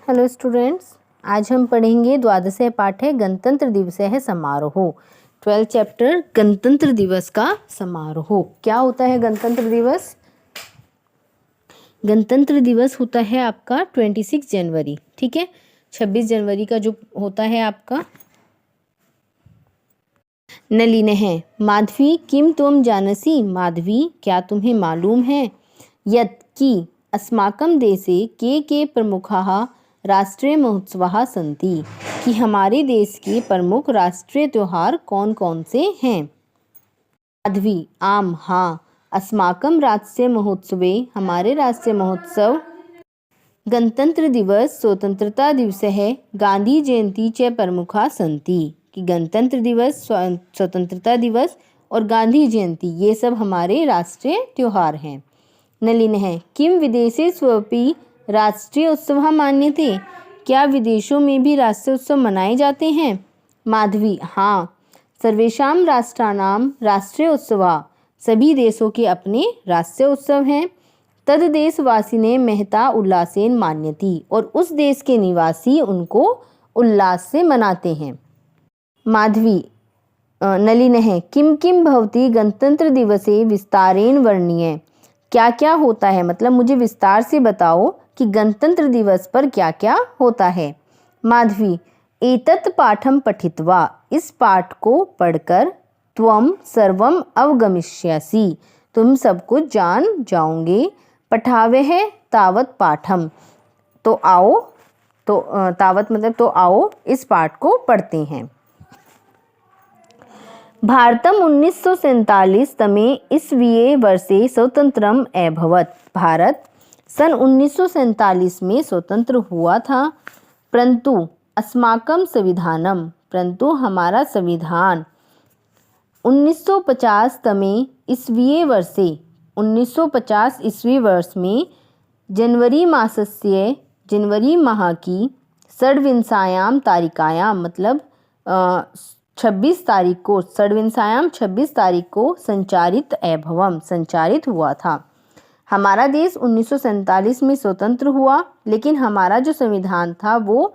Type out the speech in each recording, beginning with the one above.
Hello students, आज हम पढ़ेंगे द्वादश पाठ है गणतंत्र दिवस है समारोह। 12 चैप्टर गणतंत्र दिवस का समारोह। क्या होता है गणतंत्र दिवस? गणतंत्र दिवस होता है आपका 26 जनवरी, ठीक है। 26 जनवरी का जो होता है आपका। नलिनः माधवी किम त्वं जानसि, माधवी क्या तुम्हें मालूम है, यत् कि अस्माकं देशे के प्रमुखाः राष्ट्रीय महोत्सवाः सन्ति, कि हमारे देश के प्रमुख राष्ट्रीय त्योहार कौन कौन से हैं। माधवी आम हाँ, अस्माकं राष्ट्रीय महोत्सवे हमारे राष्ट्रीय महोत्सव गणतंत्र दिवस स्वतंत्रता दिवस है, गांधी जयंती च प्रमुखा सन्ति, कि गणतंत्र दिवस स्वतंत्रता दिवस और गांधी जयंती ये सब हमारे राष्ट्रीय त्योहार हैं। नलिनः किम विदेशेष्वपि राष्ट्रीय उत्सव मान्यते, क्या विदेशों में भी राष्ट्रीय उत्सव मनाए जाते हैं। माधवी हाँ, सर्वेषां राष्ट्राणां राष्ट्रीय उत्सवा, सभी देशों के अपने राष्ट्रीय उत्सव हैं। तद देशवासिने महता उल्लासेन मान्यति, और उस देश के निवासी उनको उल्लास से मनाते हैं। माधवी नलिनः किम किम भवति गणतंत्र दिवसे विस्तारेण वर्णीय, क्या क्या होता है, मतलब मुझे विस्तार से बताओ कि गणतंत्र दिवस पर क्या क्या होता है। माधवी एतत् पाठं पठित्वा, इस पाठ को पढ़कर त्वं सर्वं अवगमिष्यसि, तुम सब कुछ जान जाओगे। पठावः तावत् पाठम, तो आओ, तो तावत मतलब तो आओ, इस पाठ को पढ़ते हैं। भारतम 1947 तमे ईस्वीये वर्षे स्वतंत्रम अभवत्, भारत सन 1947 में स्वतंत्र हुआ था। परंतु अस्माकं संविधानम, परंतु हमारा संविधान 1950 तमे ईस्वीये वर्षे, 1950 ईस्वी वर्ष में जनवरी मासस्य, जनवरी माह की षड्विंशायां तारिकायां, मतलब 26 तारीख को, षड्विंशायां 26 तारीख को संचारित अभवम, संचारित हुआ था। हमारा देश 1947 में स्वतंत्र हुआ, लेकिन हमारा जो संविधान था वो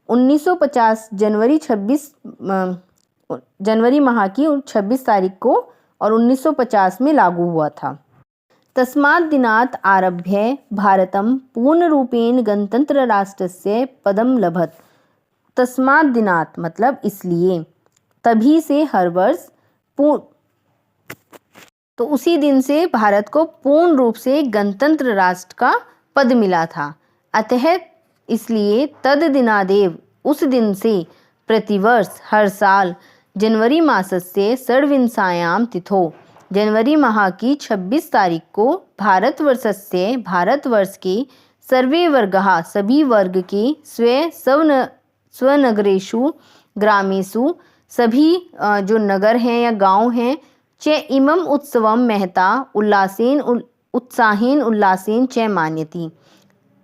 1950 जनवरी माह की 26 तारीख को और 1950 में लागू हुआ था। तस्मात् दिनात् आरभ्य भारतं पूर्णरूपेण गणतंत्र राष्ट्रस्य पदं लभत। तस्मात् दिनात् मतलब इसलिए, तभी से हर वर्ष तो उसी दिन से भारत को पूर्ण रूप से गणतंत्र राष्ट्र का पद मिला था। अतः इसलिए तद दिनादेव, उस दिन से प्रतिवर्ष हर साल जनवरी मासस्य षड्विंशायां तिथौ, जनवरी माह की 26 तारीख को भारतवर्षस्य, भारतवर्ष के सर्वे वर्गाः, सभी वर्ग के स्वनगरेषु ग्रामेषु, सभी जो नगर हैं या गांव हैं, च इमं उत्सवं महता उल्लासेन उत्साहेन उल्लासेन च मान्यति,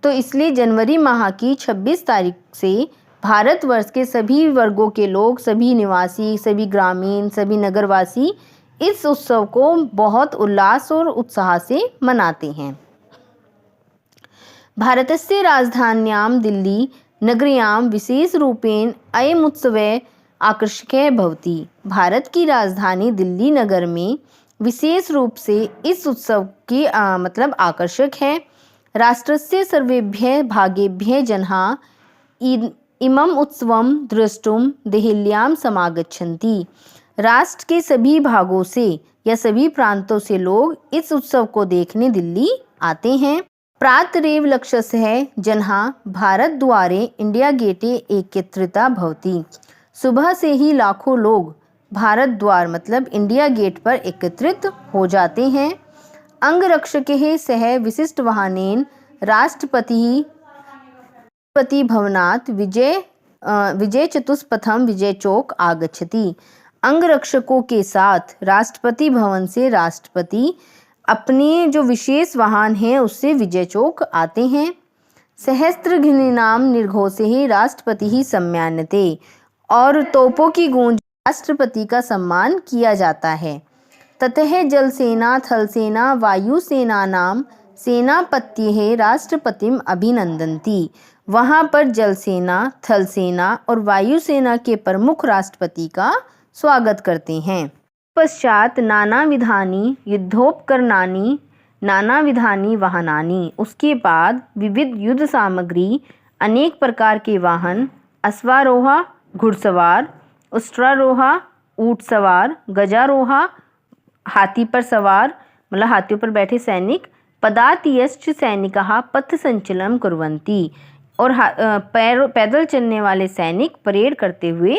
तो इसलिए जनवरी माह की 26 तारीख से भारतवर्ष के सभी वर्गों के लोग, सभी निवासी, सभी ग्रामीण, सभी नगरवासी इस उत्सव को बहुत उल्लास और उत्साह से मनाते हैं। भारतस्य राजधान्यां दिल्ली नगर्यां विशेष रूपेण अयम् उत्सवः आकर्षकः भवति, भारत की राजधानी दिल्ली नगर में विशेष रूप से इस उत्सव की मतलब आकर्षक है। राष्ट्रस्य सर्वेभ्यः भागेभ्यः जनाः इमम् उत्सवं द्रष्टुं देहल्यां समागच्छन्ति, राष्ट्र के सभी भागों से या सभी प्रांतों से लोग इस उत्सव को देखने दिल्ली आते हैं। प्रातरेव लक्षस्य जनाः भारत द्वारे इंडिया गेटे एकत्रिता भवति, सुबह से ही लाखों लोग भारत द्वार मतलब इंडिया गेट पर एकत्रित हो जाते हैं। अंगरक्षकैः सह विशिष्ट वाहनेन राष्ट्रपति भवनात् विजय चतुष्पथम विजय चौक आगच्छति, अंगरक्षकों के साथ राष्ट्रपति भवन से राष्ट्रपति अपने जो विशेष वाहन हैं उससे विजय चौक आते हैं। सहस्त्रघ्नीनां निर्घोषैः राष्ट्रपतिः सम्मान्यते, और तोपों की गूंज राष्ट्रपति का सम्मान किया जाता है। ततः जलसेना थलसेना वायुसेनानां सेनापत्यैः राष्ट्रपतिम् अभिनंदन्ति, वहाँ पर जल सेना, थल सेना और वायु सेना के प्रमुख राष्ट्रपति का स्वागत करते हैं। पश्चात नाना विधानी युद्धोपकरणानि नाना विधानी वाहनानि, उसके बाद विविध युद्ध सामग्री, अनेक प्रकार के वाहन, अश्वारोहा घुड़सवार, उष्ट्रारोहा ऊँट सवार, गजारोहा हाथी पर सवार मतलब हाथियों पर बैठे सैनिक, पदातियश्च सैनिकाः पथ संचलनं कुर्वन्ति, और पैदल चलने वाले सैनिक परेड करते हुए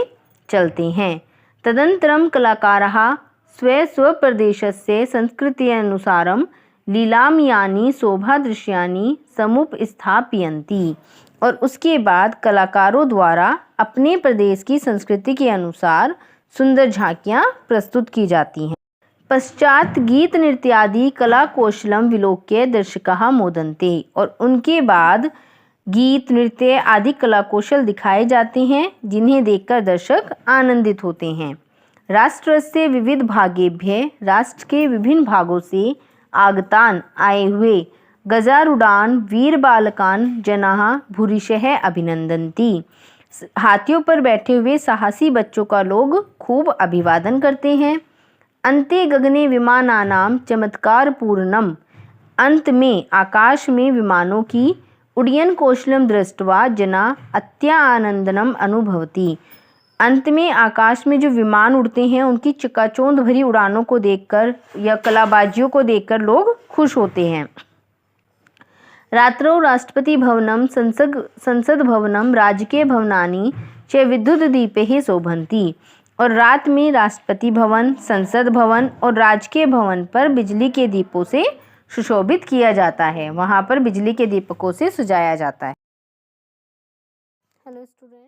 चलते हैं। तदनन्तरं कलाकाराः स्वप्रदेशस्य संस्कृत्यनुसारं लीलामयानि शोभादृश्यानि समुपस्थापयन्ति, और उसके बाद कलाकारों द्वारा अपने प्रदेश की संस्कृति के अनुसार सुंदर झांकियाँ प्रस्तुत की जाती हैं। पश्चात गीत नृत्यादि कला कौशलम विलोक्य दर्शकाः मोदन्ते, और उनके बाद गीत नृत्य आदि कला कौशल दिखाए जाते हैं जिन्हें देखकर दर्शक आनंदित होते हैं। राष्ट्रस्य विविध भागेभ्यः, राष्ट्र के विभिन्न भागों से आगतान आए हुए गजारूढ़ान वीर बालकान जनाः भूरिशः अभिनंदन्ति, हाथियों पर बैठे हुए साहसी बच्चों का लोग खूब अभिवादन करते हैं। अन्ते गगने विमानानां चमत्कारपूर्णम, अंत में आकाश में विमानों की उड्डयन कौशलम दृष्ट्वा जना अत्यानंदनम अनुभवति, अंत में आकाश में जो विमान उड़ते हैं उनकी चकाचौंध भरी उड़ानों को देखकर या कलाबाजियों को देखकर लोग खुश होते हैं। रात्रौ राष्ट्रपति भवनम संसद भवनम राजकीय भवनानि च विद्युत दीपैः शोभन्ति, और रात में राष्ट्रपति भवन, संसद भवन और राजकीय भवन पर बिजली के दीपों से सुशोभित किया जाता है। वहाँ पर बिजली के दीपकों से सजाया जाता है। Hello student.